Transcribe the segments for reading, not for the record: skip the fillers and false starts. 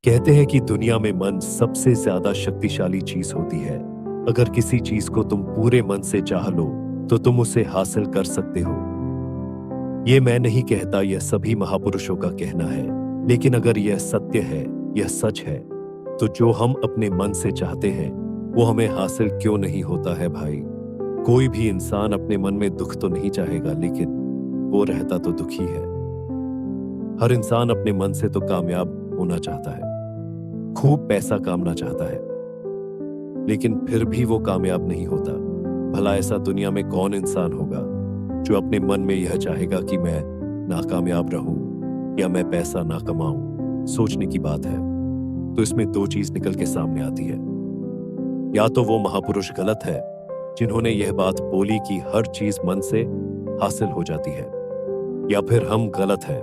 कहते हैं कि दुनिया में मन सबसे ज्यादा शक्तिशाली चीज होती है। अगर किसी चीज को तुम पूरे मन से चाह लो तो तुम उसे हासिल कर सकते हो। ये मैं नहीं कहता, यह सभी महापुरुषों का कहना है। लेकिन अगर यह सत्य है, यह सच है, तो जो हम अपने मन से चाहते हैं वो हमें हासिल क्यों नहीं होता है भाई। कोई भी इंसान अपने मन में दुख तो नहीं चाहेगा, लेकिन वो रहता तो दुखी है। हर इंसान अपने मन से तो कामयाब होना चाहता है, खूब पैसा कामना चाहता है, लेकिन फिर भी वो कामयाब नहीं होता। भला ऐसा दुनिया में कौन इंसान होगा जो अपने मन में यह चाहेगा कि मैं नाकामयाब रहूं या मैं पैसा ना कमाऊं। सोचने की बात है। तो इसमें दो चीज निकल के सामने आती है। या तो वो महापुरुष गलत है जिन्होंने यह बात बोली कि हर चीज मन से हासिल हो जाती है, या फिर हम गलत हैं।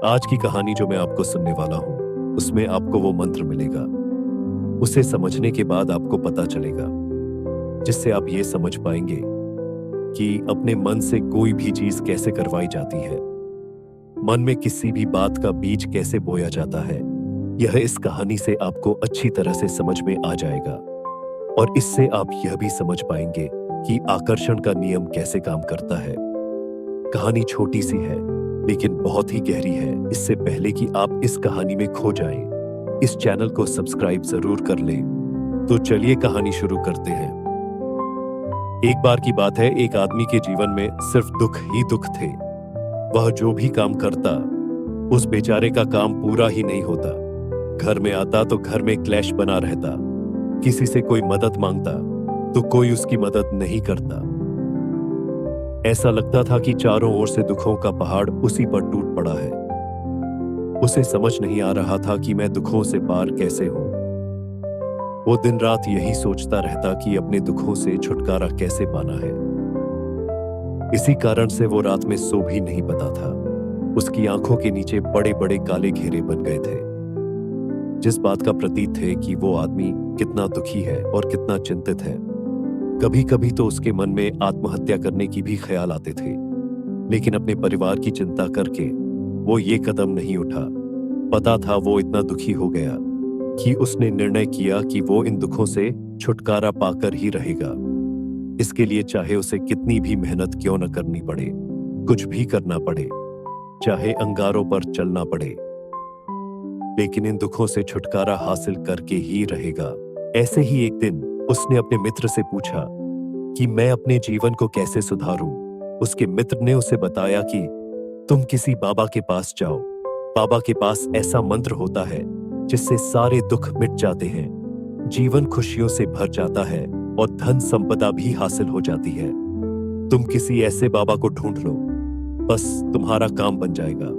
आज की कहानी जो मैं आपको सुनने वाला हूं, उसमें आपको वो मंत्र मिलेगा। उसे समझने के बाद आपको पता चलेगा, जिससे आप ये समझ पाएंगे कि अपने मन से कोई भी चीज कैसे करवाई जाती है, मन में किसी भी बात का बीज कैसे बोया जाता है। यह इस कहानी से आपको अच्छी तरह से समझ में आ जाएगा, और इससे आप यह भी समझ पाएंगे कि आकर्षण का नियम कैसे काम करता है। कहानी छोटी सी है लेकिन बहुत ही गहरी है। इससे पहले कि आप इस कहानी में खो जाएं, इस चैनल को सब्सक्राइब जरूर कर लें। तो चलिए कहानी शुरू करते हैं। एक बार की बात है, एक आदमी के जीवन में सिर्फ दुख ही दुख थे। वह जो भी काम करता, उस बेचारे का काम पूरा ही नहीं होता। घर में आता तो घर में क्लैश बना रहता। किसी से कोई मदद मांगता तो कोई उसकी मदद नहीं करता। ऐसा लगता था कि चारों ओर से दुखों का पहाड़ उसी पर टूट पड़ा है। उसे समझ नहीं आ रहा था कि मैं दुखों से पार कैसे हूं। वो दिन रात यही सोचता रहता कि अपने दुखों से छुटकारा कैसे पाना है। इसी कारण से वो रात में सो भी नहीं पाता था। उसकी आंखों के नीचे बड़े बड़े काले घेरे बन गए थे, जिस बात का प्रतीक थे कि वो आदमी कितना दुखी है और कितना चिंतित है। कभी कभी तो उसके मन में आत्महत्या करने की भी ख्याल आते थे, लेकिन अपने परिवार की चिंता करके वो ये कदम नहीं उठा। पता था वो इतना दुखी हो गया कि उसने निर्णय किया कि वो इन दुखों से छुटकारा पाकर ही रहेगा। इसके लिए चाहे उसे कितनी भी मेहनत क्यों न करनी पड़े, कुछ भी करना पड़े, चाहे अंगारों पर चलना पड़े, लेकिन इन दुखों से छुटकारा हासिल करके ही रहेगा। ऐसे ही एक दिन उसने अपने मित्र से पूछा कि मैं अपने जीवन को कैसे सुधारूं। उसके मित्र ने उसे बताया कि तुम किसी बाबा के पास जाओ। बाबा के पास ऐसा मंत्र होता है जिससे सारे दुख मिट जाते हैं, जीवन खुशियों से भर जाता है और धन संपदा भी हासिल हो जाती है। तुम किसी ऐसे बाबा को ढूंढ लो, बस तुम्हारा काम बन जाएगा।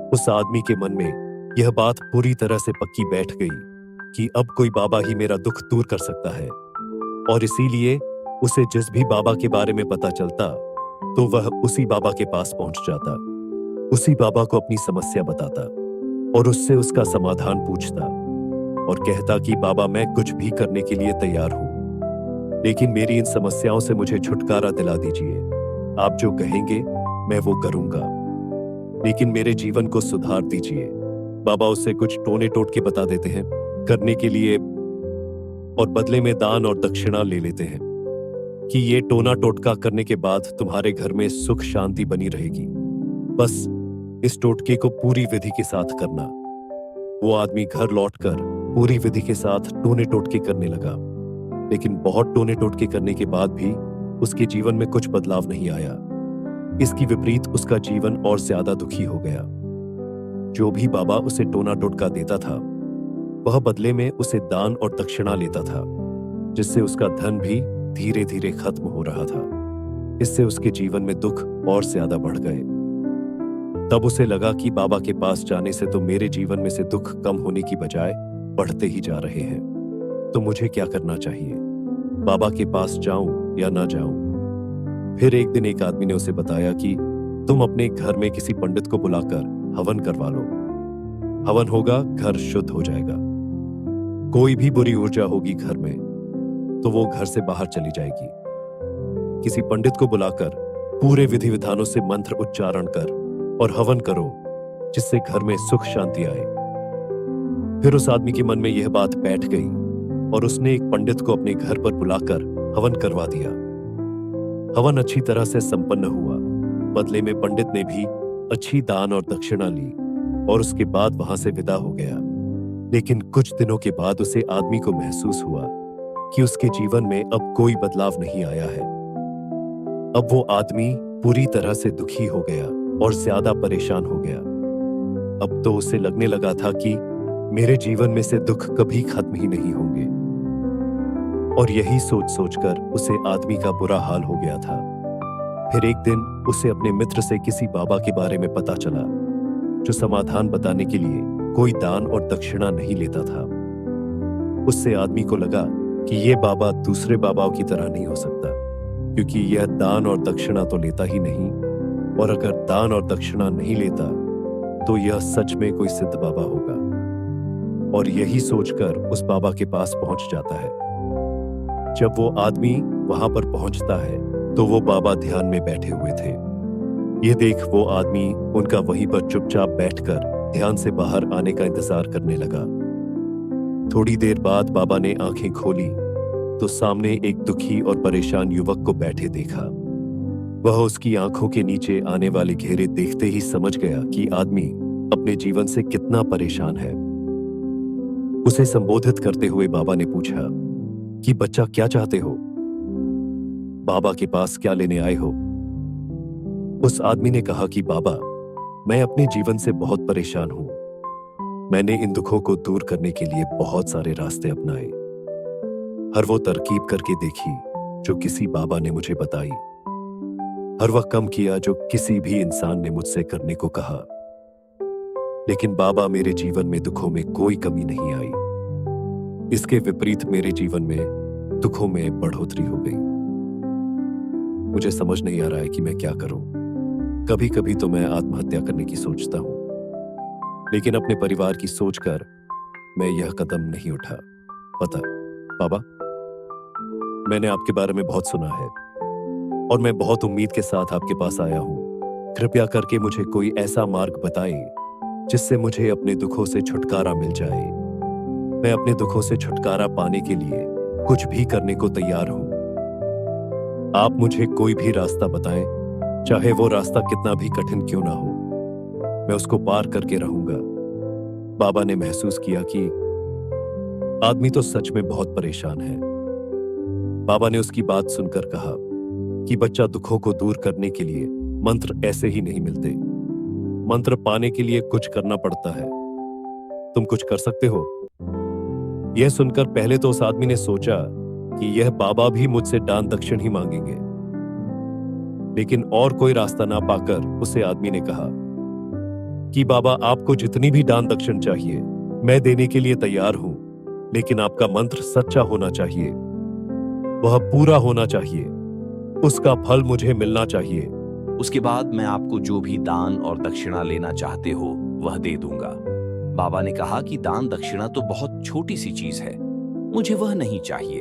उस आदमी के मन में यह बात पूरी तरह से पक्की बैठ गई कि अब कोई बाबा ही मेरा दुख दूर कर सकता है, और इसीलिए उसे जिस भी बाबा के बारे में पता चलता तो वह उसी बाबा के पास पहुंच जाता, उसी बाबा को अपनी समस्या बताता और उससे उसका समाधान पूछता और कहता कि बाबा, मैं कुछ भी करने के लिए तैयार हूं, लेकिन मेरी इन समस्याओं से मुझे छुटकारा दिला दीजिए। आप जो कहेंगे मैं वो करूंगा, लेकिन मेरे जीवन को सुधार दीजिए। बाबा उससे कुछ टोने टोटके बता देते हैं करने के लिए, और बदले में दान और दक्षिणा ले लेते हैं कि ये टोना टोटका करने के बाद तुम्हारे घर में सुख शांति बनी रहेगी। बस इस टोटके को पूरी विधि के साथ करना। वो आदमी घर लौटकर पूरी विधि के साथ टोने टोटके करने लगा, लेकिन बहुत टोने टोटके करने के बाद भी उसके जीवन में कुछ बदलाव नहीं आया। इसकी विपरीत उसका जीवन और ज्यादा दुखी हो गया। जो भी बाबा उसे टोना टोटका देता था, वह बदले में उसे दान और दक्षिणा लेता था, जिससे उसका धन भी धीरे धीरे खत्म हो रहा था। इससे उसके जीवन में दुख और ज्यादा बढ़ गए। तब उसे लगा कि बाबा के पास जाने से तो मेरे जीवन में से दुख कम होने की बजाय बढ़ते ही जा रहे हैं। तो मुझे क्या करना चाहिए? बाबा के पास जाऊं या ना जाऊं? फिर एक दिन एक आदमी ने उसे बताया कि तुम अपने घर में किसी पंडित को बुलाकर हवन करवा लो। हवन होगा, घर शुद्ध हो जाएगा। कोई भी बुरी ऊर्जा होगी घर में तो वो घर से बाहर चली जाएगी। किसी पंडित को बुलाकर पूरे विधि विधानों से मंत्र उच्चारण कर और हवन करो, जिससे घर में सुख शांति आए। फिर उस आदमी के मन में यह बात बैठ गई और उसने एक पंडित को अपने घर पर बुलाकर हवन करवा दिया। हवन अच्छी तरह से संपन्न हुआ। बदले में पंडित ने भी अच्छी दान और दक्षिणा ली और उसके बाद वहां से विदा हो गया। लेकिन कुछ दिनों के बाद उसे आदमी को महसूस हुआ कि उसके जीवन में अब कोई बदलाव नहीं आया है। अब वो आदमी पूरी तरह से दुखी हो गया और ज्यादा परेशान हो गया। अब तो उसे लगने लगा था कि मेरे जीवन में से दुख कभी खत्म ही नहीं होंगे। और यही सोच सोचकर उसे आदमी का बुरा हाल हो गया था। फिर एक दिन उसे अपने मित्र से किसी बाबा के बारे में पता चला जो समाधान बताने के लिए कोई दान और दक्षिणा नहीं लेता था। उससे आदमी को लगा कि यह बाबा दूसरे बाबाओं की तरह नहीं हो सकता, क्योंकि यह दान और दक्षिणा तो लेता ही नहीं, और अगर दान और दक्षिणा नहीं लेता तो यह सच में कोई सिद्ध बाबा होगा। और यही सोचकर उस बाबा के पास पहुंच जाता है। जब वो आदमी वहां पर पहुंचता है तो वो बाबा ध्यान में बैठे हुए थे। ये देख वो आदमी उनका वहीं पर चुपचाप बैठकर ध्यान से बाहर आने का इंतजार करने लगा। थोड़ी देर बाद बाबा ने आंखें खोली तो सामने एक दुखी और परेशान युवक को बैठे देखा। वह उसकी आंखों के नीचे आने वाले घेरे देखते ही समझ गया कि आदमी अपने जीवन से कितना परेशान है। उसे संबोधित करते हुए बाबा ने पूछा कि बच्चा, क्या चाहते हो? बाबा के पास क्या लेने आए हो? उस आदमी ने कहा कि बाबा, मैं अपने जीवन से बहुत परेशान हूं। मैंने इन दुखों को दूर करने के लिए बहुत सारे रास्ते अपनाए, हर वो तरकीब करके देखी जो किसी बाबा ने मुझे बताई, हर वह कम किया जो किसी भी इंसान ने मुझसे करने को कहा। लेकिन बाबा, मेरे जीवन में दुखों में कोई कमी नहीं आई। इसके विपरीत मेरे जीवन में दुखों में बढ़ोतरी हो गई। मुझे समझ नहीं आ रहा है कि मैं क्या करूं। कभी कभी तो मैं आत्महत्या करने की सोचता हूं, लेकिन अपने परिवार की सोचकर मैं यह कदम नहीं उठा। पता बाबा, मैंने आपके बारे में बहुत सुना है और मैं बहुत उम्मीद के साथ आपके पास आया हूं। कृपया करके मुझे कोई ऐसा मार्ग बताएं जिससे मुझे अपने दुखों से छुटकारा मिल जाए। मैं अपने दुखों से छुटकारा पाने के लिए कुछ भी करने को तैयार हूं। आप मुझे कोई भी रास्ता बताएं, चाहे वो रास्ता कितना भी कठिन क्यों ना हो, मैं उसको पार करके रहूंगा। बाबा ने महसूस किया कि आदमी तो सच में बहुत परेशान है। बाबा ने उसकी बात सुनकर कहा कि बच्चा, दुखों को दूर करने के लिए मंत्र ऐसे ही नहीं मिलते। मंत्र पाने के लिए कुछ करना पड़ता है। तुम कुछ कर सकते हो? यह सुनकर पहले तो उस आदमी ने सोचा कि यह बाबा भी मुझसे दान दक्षिण ही मांगेंगे, लेकिन और कोई रास्ता ना पाकर उसे आदमी ने कहा कि बाबा, आपको जितनी भी दान दक्षिण चाहिए मैं देने के लिए तैयार हूं, लेकिन आपका मंत्र सच्चा होना चाहिए, वह पूरा होना चाहिए, उसका फल मुझे मिलना चाहिए। उसके बाद मैं आपको जो भी दान और दक्षिणा लेना चाहते हो वह दे दूंगा। बाबा ने कहा कि दान दक्षिणा तो बहुत छोटी सी चीज है, मुझे वह नहीं चाहिए।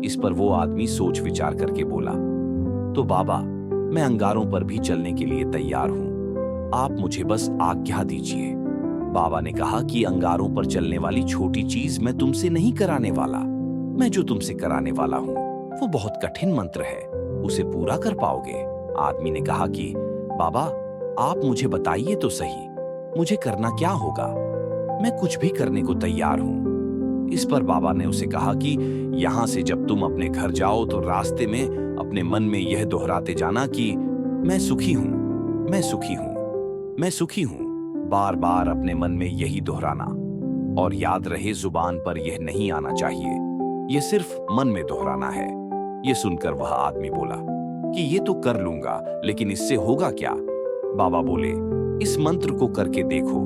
इस पर वो आदमी सोच विचार करके बोला, तो बाबा, मैं अंगारों पर भी चलने के लिए तैयार हूं, आप मुझे बस आज्ञा दीजिए। बाबा ने कहा कि अंगारों पर चलने वाली छोटी चीज मैं तुमसे नहीं कराने वाला। मैं जो तुमसे कराने वाला हूं वो बहुत कठिन मंत्र है, उसे पूरा कर पाओगे? आदमी ने कहा कि बाबा, आप मुझे बताइए तो सही, मुझे करना क्या होगा? मैं कुछ भी करने को तैयार हूं। इस पर बाबा ने उसे कहा कि यहां से जब तुम अपने घर जाओ तो रास्ते में अपने मन में यह दोहराते जाना कि मैं सुखी हूं, मैं सुखी हूं, मैं सुखी हूं। बार बार अपने मन में यही दोहराना, और याद रहे जुबान पर यह नहीं आना चाहिए, यह सिर्फ मन में दोहराना है। यह सुनकर वह आदमी बोला कि ये तो कर लूंगा, लेकिन इससे होगा क्या? बाबा बोले, इस मंत्र को करके देखो,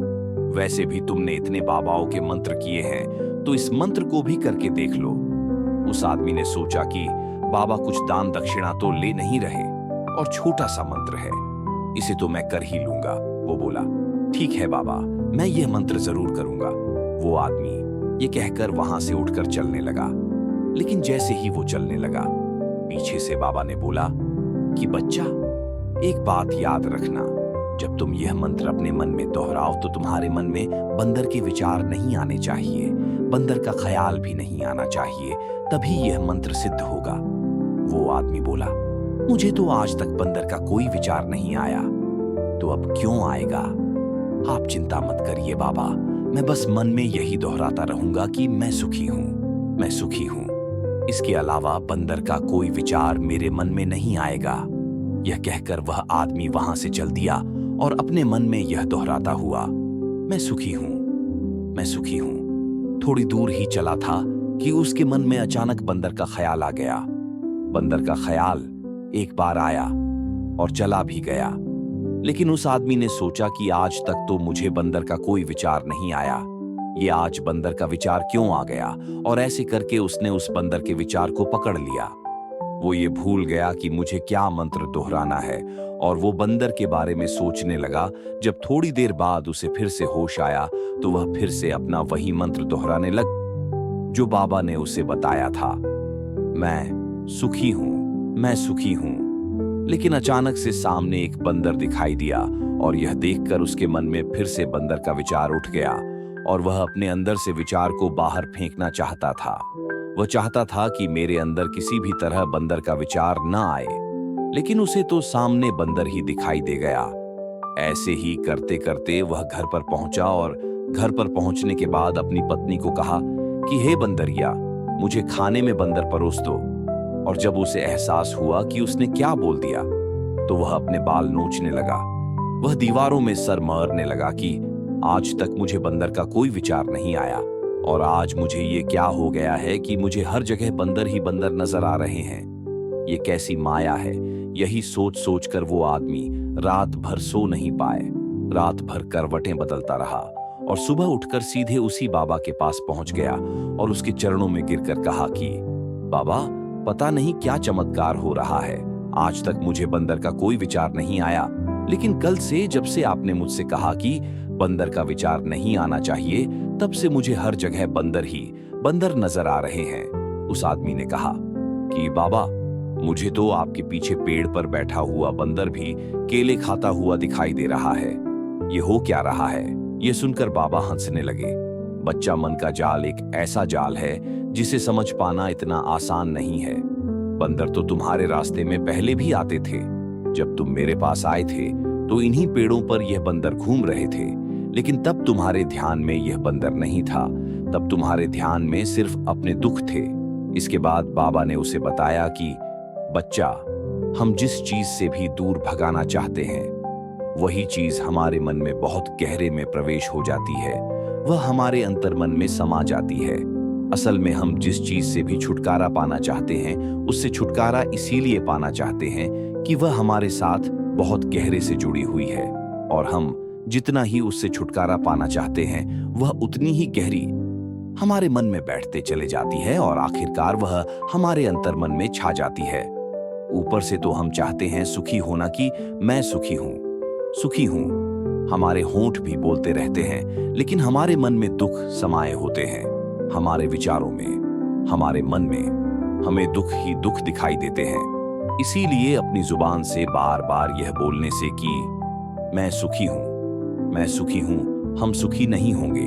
वैसे भी तुमने इतने बाबाओं के मंत्र किए हैं, तो इस मंत्र को भी करके देख लो। उस आदमी ने सोचा कि बाबा कुछ दान दक्षिणा तो ले नहीं रहे और छोटा सा मंत्र है, इसे तो मैं कर ही लूंगा। वो बोला, ठीक है बाबा, मैं यह मंत्र जरूर करूंगा। वो आदमी ये कहकर वहां से उठकर चलने लगा, लेकिन जैसे ही वो चलने लगा, पीछे से बाबा ने बोला कि बच्चा, एक बात याद रखना, जब तुम यह मंत्र अपने मन में दोहराओ तो तुम्हारे मन में बंदर के विचार नहीं आने चाहिए, बंदर का ख्याल भी नहीं आना चाहिए, तभी यह मंत्र सिद्ध होगा। वो आदमी बोला, मुझे तो आज तक बंदर का कोई विचार नहीं आया, तो अब क्यों आएगा? आप चिंता मत करिए बाबा, मैं बस मन में यही दोहराता रहूंगा कि मैं सुखी हूं, मैं सुखी हूं। इसके अलावा बंदर का कोई विचार मेरे मन में नहीं आएगा। यह कहकर वह आदमी वहां से चल दिया और अपने मन में यह दोहराता हुआ, मैं सुखी हूं, मैं सुखी हूं। थोड़ी दूर ही चला था कि उसके मन में अचानक बंदर का ख्याल आ गया। बंदर का ख्याल एक बार आया और चला भी गया, लेकिन उस आदमी ने सोचा कि आज तक तो मुझे बंदर का कोई विचार नहीं आया, ये आज बंदर का विचार क्यों आ गया? और ऐसे करके उसने उस बंदर के विचार को पकड़ लिया। वो ये भूल गया कि मुझे क्या मंत्र दोहराना है और वो बंदर के बारे में सोचने लगा। जब थोड़ी देर बाद उसे फिर से होश आया तो वह फिर से अपना वही मंत्र दोहराने लग जो बाबा ने उसे बताया था, मैं सुखी हूं, मैं सुखी हूं। लेकिन अचानक से सामने एक बंदर दिखाई दिया और यह देखकर उसके मन में फिर से बंदर का विचार उठ गया और वह अपने अंदर से विचार को बाहर फेंकना चाहता था। वह चाहता था कि मेरे अंदर किसी भी तरह बंदर का विचार न आए, लेकिन उसे तो सामने बंदर ही दिखाई दे गया। ऐसे ही करते करते वह घर पर पहुंचा और घर पर पहुंचने के बाद अपनी पत्नी को कहा कि हे बंदरिया, मुझे खाने में बंदर परोस दो। और जब उसे एहसास हुआ कि उसने क्या बोल दिया तो वह अपने बाल नोचने लगा। वह दीवारों में सर मारने लगा कि आज तक मुझे बंदर का कोई विचार नहीं आया और आज मुझे ये क्या हो गया है कि मुझे हर जगह बंदर ही बंदर नजर आ रहे हैं। ये कैसी माया है? यही सोच सोच कर वो आदमी रात भर सो नहीं पाए, रात भर करवटें बदलता रहा और सुबह उठकर सीधे उसी बाबा के पास पहुंच गया और उसके चरणों में गिरकर कहा कि बाबा, पता नहीं क्या चमत्कार हो रहा है, आज तक मुझे बंदर का कोई विचार नहीं आया, लेकिन कल से जब से आपने मुझसे कहा कि बंदर का विचार नहीं आना चाहिए, तब से मुझे हर जगह बंदर ही बंदर नजर आ रहे हैं। उस आदमी ने कहा कि बाबा, मुझे तो आपके पीछे पेड़ पर बैठा हुआ बंदर भी केले खाता हुआ दिखाई दे रहा है। ये हो क्या रहा है? ये सुनकर बाबा हंसने लगे। बच्चा मन का जाल एक ऐसा जाल है जिसे समझ पाना इतना आसान नहीं है। बंदर तो तुम्हारे रास्ते में पहले भी आते थे। जब तुम मेरे पास आए थे तो इन्हीं पेड़ों पर यह बंदर घूम रहे थे, लेकिन तब तुम्हारे ध्यान में यह बंदर नहीं था, तब तुम्हारे ध्यान में सिर्फ अपने दुख थे। इसके बाद बाबा ने उसे बताया कि बच्चा, हम जिस चीज से भी दूर भगाना चाहते हैं वही चीज हमारे मन में बहुत गहरे में प्रवेश हो जाती है, वह हमारे अंतर्मन में समा जाती है। असल में हम जिस चीज से भी छुटकारा पाना चाहते हैं उससे छुटकारा इसीलिए पाना चाहते हैं कि वह हमारे साथ बहुत गहरे से जुड़ी हुई है और हम जितना ही उससे छुटकारा पाना चाहते हैं वह उतनी ही गहरी हमारे मन में बैठते चले जाती है और आखिरकार वह हमारे अंतर्मन में छा जाती है। ऊपर से तो हम चाहते हैं सुखी होना कि मैं सुखी हूं, सुखी हूं। हमारे होंठ भी बोलते रहते हैं, लेकिन हमारे मन में दुख समाये होते हैं। हमारे विचारों में, हमारे मन में हमें दुख ही दुख दिखाई देते हैं। इसीलिए अपनी जुबान से बार बार यह बोलने से कि मैं सुखी हूं, मैं सुखी हूं, हम सुखी नहीं होंगे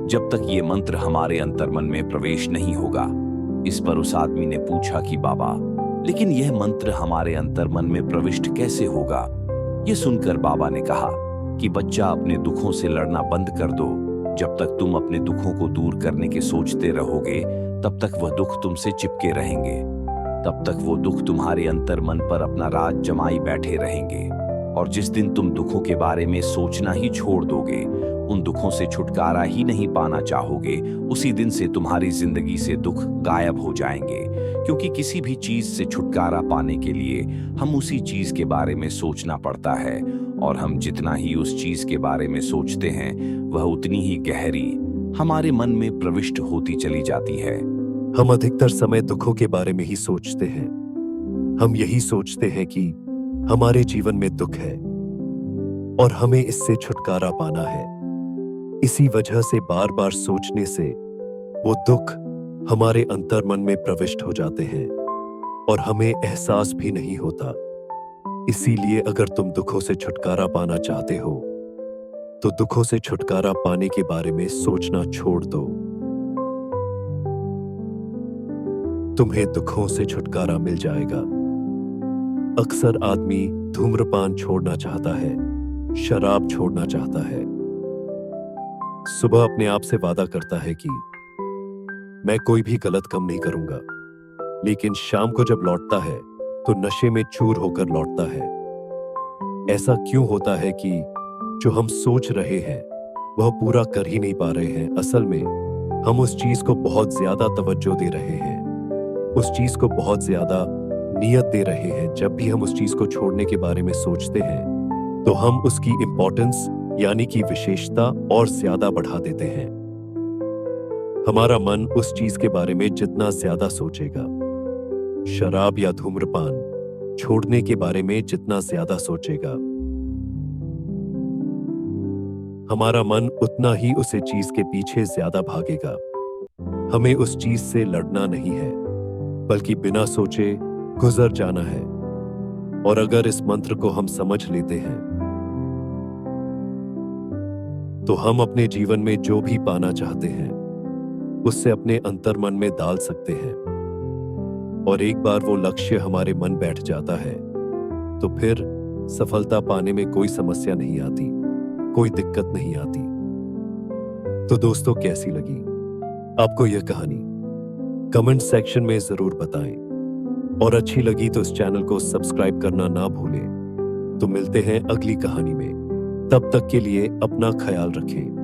जब तक ये मंत्र हमारे अंतर्मन में प्रवेश नहीं होगा। इस पर उस आदमी ने पूछा कि बाबा, लेकिन यह मंत्र हमारे अंतर्मन में प्रविष्ट कैसे होगा? यह सुनकर बाबा ने कहा कि बच्चा, अपने दुखों से लड़ना बंद कर दो। जब तक तुम अपने दुखों को दूर करने के सोचते रहोगे तब तक वह दुख तुमसे चिपके रहेंगे, तब तक वो दुख तुम्हारे अंतर्मन पर अपना राज जमाई बैठे रहेंगे। और जिस दिन तुम दुखों के बारे में सोचना ही छोड़ दोगे, उन दुखों से छुटकारा ही नहीं पाना चाहोगे, उसी दिन से तुम्हारी जिंदगी से दुख गायब हो जाएंगे। क्योंकि किसी भी चीज से छुटकारा पाने के लिए हम उसी चीज के बारे में सोचना पड़ता है और हम जितना ही उस चीज के बारे में सोचते हैं वह उतनी ही गहरी हमारे मन में प्रविष्ट होती चली जाती है। हम अधिकतर समय दुखों के बारे में ही सोचते हैं। हम यही सोचते हैं कि हमारे जीवन में दुख है और हमें इससे छुटकारा पाना है। इसी वजह से बार बार सोचने से वो दुख हमारे अंतर्मन में प्रविष्ट हो जाते हैं और हमें एहसास भी नहीं होता। इसीलिए अगर तुम दुखों से छुटकारा पाना चाहते हो तो दुखों से छुटकारा पाने के बारे में सोचना छोड़ दो। तुम्हें दुखों से छुटकारा मिल जाएगा। अक्सर आदमी धूम्रपान छोड़ना चाहता है, शराब छोड़ना चाहता है, सुबह अपने आप से वादा करता है कि मैं कोई भी गलत काम नहीं करूंगा, लेकिन शाम को जब लौटता है तो नशे में चूर होकर लौटता है। ऐसा क्यों होता है कि जो हम सोच रहे हैं वह पूरा कर ही नहीं पा रहे हैं? असल में हम उस चीज को बहुत ज्यादा तवज्जो दे रहे हैं, उस चीज को बहुत ज्यादा नियत दे रहे हैं। जब भी हम उस चीज को छोड़ने के बारे में सोचते हैं तो हम उसकी इंपॉर्टेंस यानी कि विशेषता और ज्यादा बढ़ा देते हैं। हमारा मन उस चीज के बारे में जितना ज्यादा सोचेगा, शराब या धूम्रपान छोड़ने के बारे में जितना ज्यादा सोचेगा, हमारा मन उतना ही उसे चीज के पीछे ज्यादा भागेगा। हमें उस चीज से लड़ना नहीं है, बल्कि बिना सोचे गुजर जाना है। और अगर इस मंत्र को हम समझ लेते हैं तो हम अपने जीवन में जो भी पाना चाहते हैं उससे अपने अंतर्मन में डाल सकते हैं। और एक बार वो लक्ष्य हमारे मन बैठ जाता है तो फिर सफलता पाने में कोई समस्या नहीं आती, कोई दिक्कत नहीं आती। तो दोस्तों, कैसी लगी आपको यह कहानी? कमेंट सेक्शन में जरूर बताएं, और अच्छी लगी तो इस चैनल को सब्सक्राइब करना ना भूलें। तो मिलते हैं अगली कहानी में, तब तक के लिए अपना ख्याल रखें।